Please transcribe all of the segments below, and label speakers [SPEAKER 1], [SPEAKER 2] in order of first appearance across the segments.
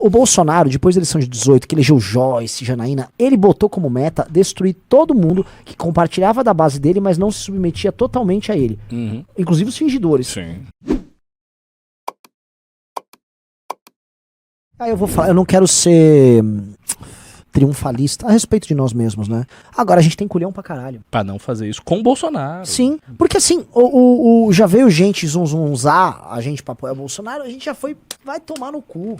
[SPEAKER 1] O Bolsonaro, depois da eleição de 18, que elegeu Joyce, Janaína, ele botou como meta destruir todo mundo que compartilhava da base dele, mas não se submetia totalmente a ele. Inclusive os fingidores.
[SPEAKER 2] Sim.
[SPEAKER 1] Aí eu vou falar, eu não quero ser triunfalista a respeito de nós mesmos, né? Agora a gente tem culhão pra caralho.
[SPEAKER 2] Pra não fazer isso com o Bolsonaro.
[SPEAKER 1] Sim, porque assim, já veio gente zunzunzar a gente pra apoiar o Bolsonaro, a gente já foi, vai tomar no cu.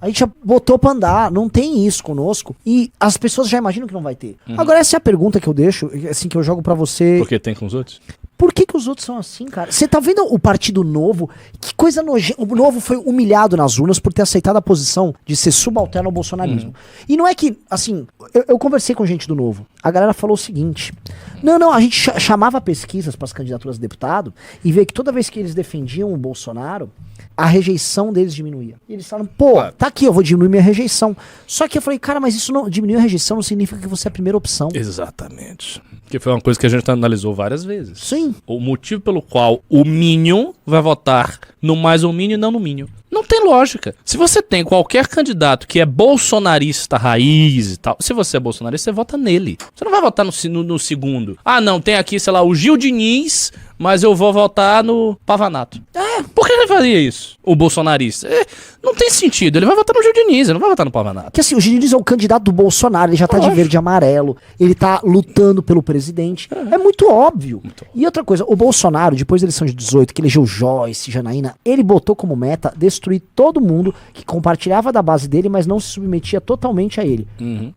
[SPEAKER 1] A gente já botou pra andar, não tem isso conosco. E as pessoas já imaginam que não vai ter. Agora essa é a pergunta que eu deixo, assim, que eu jogo pra você.
[SPEAKER 2] Porque tem com os outros?
[SPEAKER 1] Por que os outros são assim, cara? Você tá vendo o Partido Novo? Que coisa nojenta. O Novo foi humilhado nas urnas por ter aceitado a posição de ser subalterno ao bolsonarismo. E não é que, assim, eu conversei com gente do Novo. A galera falou o seguinte: não, a gente chamava pesquisas para as candidaturas a deputado e vê que toda vez que eles defendiam o Bolsonaro, a rejeição deles diminuía. E eles falaram, pô, tá aqui, eu vou diminuir minha rejeição. Só que eu falei, cara, mas isso não diminuir a rejeição não significa que você é a primeira opção.
[SPEAKER 2] Exatamente. Que foi uma coisa que a gente analisou várias vezes.
[SPEAKER 1] Sim.
[SPEAKER 2] O motivo pelo qual o Minion vai votar no mais um Minion e não no Minion. Não tem lógica. Se você tem qualquer candidato que é bolsonarista raiz e tal, se você é bolsonarista, você vota nele. Você não vai votar no segundo. Ah, não, tem aqui, sei lá, o Gil Diniz, mas eu vou votar no Pavanato. Por que ele faria isso? O bolsonarista. Não tem sentido. Ele vai votar no Gil Diniz, ele não vai votar no Pavanato.
[SPEAKER 1] Que assim, o Gil Diniz é o candidato do Bolsonaro, ele já tá de verde e amarelo, ele tá lutando pelo presidente. É muito óbvio. E outra coisa, o Bolsonaro, depois da eleição de 18, que elegeu Joyce, Janaína, ele botou como meta destruir todo mundo que compartilhava da base dele, mas não se submetia totalmente a ele.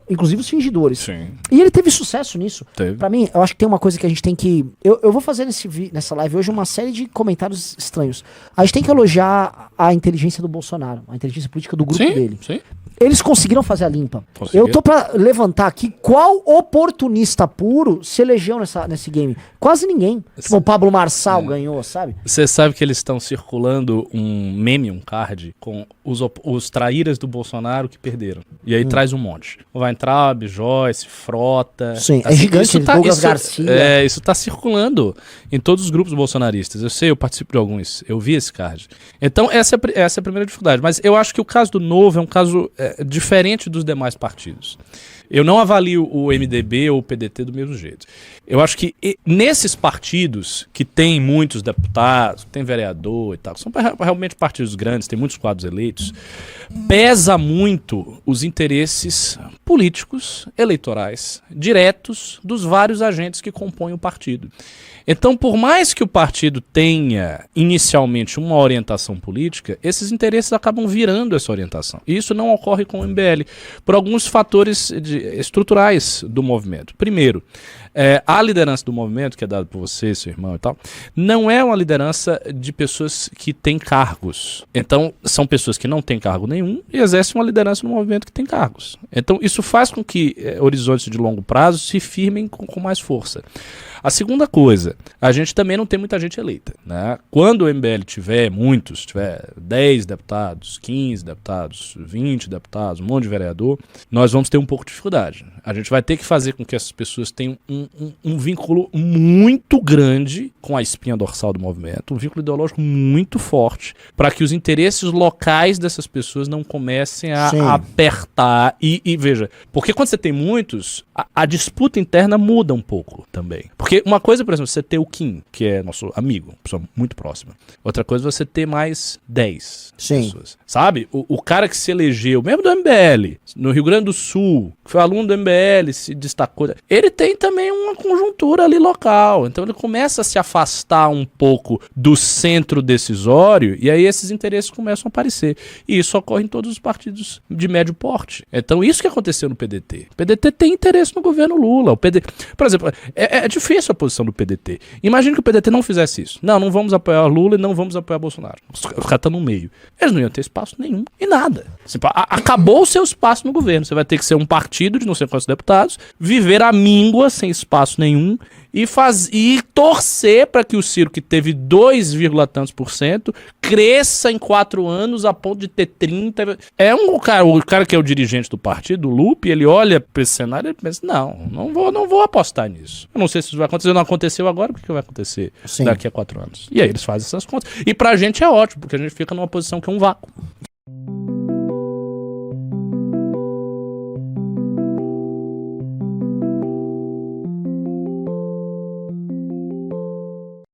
[SPEAKER 1] Inclusive os fingidores.
[SPEAKER 2] Sim.
[SPEAKER 1] E ele teve sucesso nisso.
[SPEAKER 2] Teve.
[SPEAKER 1] Pra mim, eu acho que tem uma coisa que a gente tem que... Eu vou fazer nessa live hoje uma série de comentários estranhos. A gente tem que elogiar a inteligência do Bolsonaro, a inteligência política do grupo dele.
[SPEAKER 2] Sim.
[SPEAKER 1] Eles conseguiram fazer a limpa.
[SPEAKER 2] Conseguiram.
[SPEAKER 1] Eu tô pra levantar aqui qual oportunista puro se elegeu nesse game. Quase ninguém. Tipo, o Pablo Marçal ganhou, sabe?
[SPEAKER 2] Você sabe que eles estão circulando um meme, um card, com os traíras do Bolsonaro que perderam. E aí traz um monte. Vai entrar Joyce, Frota...
[SPEAKER 1] Sim, é gigante, Douglas Garcia.
[SPEAKER 2] Isso tá circulando em todos os grupos bolsonaristas. Eu sei, eu participo de alguns. Eu vi esse card. Então, essa é a primeira dificuldade. Mas eu acho que o caso do Novo é um caso diferente dos demais partidos. Eu não avalio o MDB ou o PDT do mesmo jeito. Eu acho que nesses partidos que tem muitos deputados, tem vereador e tal, são realmente partidos grandes, tem muitos quadros eleitos, pesa muito os interesses políticos, eleitorais, diretos dos vários agentes que compõem o partido. Então, por mais que o partido tenha inicialmente uma orientação política, esses interesses acabam virando essa orientação. E isso não ocorre com o MBL, por alguns fatores estruturais do movimento. Primeiro, a liderança do movimento, que é dada por você, seu irmão e tal, não é uma liderança de pessoas que têm cargos. Então, são pessoas que não têm cargo nenhum e exercem uma liderança no movimento que tem cargos. Então, isso faz com que horizontes de longo prazo se firmem com mais força. A segunda coisa, a gente também não tem muita gente eleita, né? Quando o MBL tiver 10 deputados, 15 deputados, 20 deputados, um monte de vereador, nós vamos ter um pouco de dificuldade. A gente vai ter que fazer com que essas pessoas tenham um vínculo muito grande com a espinha dorsal do movimento, um vínculo ideológico muito forte, para que os interesses locais dessas pessoas não comecem a apertar. E veja, porque quando você tem muitos, a disputa interna muda um pouco também. Porque uma coisa, por exemplo, você ter o Kim, que é nosso amigo, pessoa muito próxima. Outra coisa é você ter mais 10 pessoas. Sabe? O cara que se elegeu, mesmo do MBL, no Rio Grande do Sul, que foi aluno do MBL, se destacou. Ele tem também uma conjuntura ali local. Então ele começa a se afastar um pouco do centro decisório e aí esses interesses começam a aparecer. E isso ocorre em todos os partidos de médio porte. Então isso que aconteceu no PDT. O PDT tem interesse no governo Lula. Por exemplo, é difícil a posição do PDT. Imagina que o PDT não fizesse isso. Não vamos apoiar Lula e não vamos apoiar Bolsonaro. Os caras estão no meio. Eles não iam ter espaço nenhum e nada. Acabou o seu espaço no governo. Você vai ter que ser um partido de não sei quantos deputados, viver à míngua sem espaço nenhum e torcer para que o Ciro, que teve 2, tantos %, cresça em 4 anos a ponto de ter 30. O cara que é o dirigente do partido, o Lupe, ele olha para esse cenário e pensa, não vou apostar nisso. Eu não sei se isso vai acontecer, não aconteceu agora, o que vai acontecer daqui a 4 anos? E aí eles fazem essas contas. E pra gente é ótimo, porque a gente fica numa posição que é um vácuo.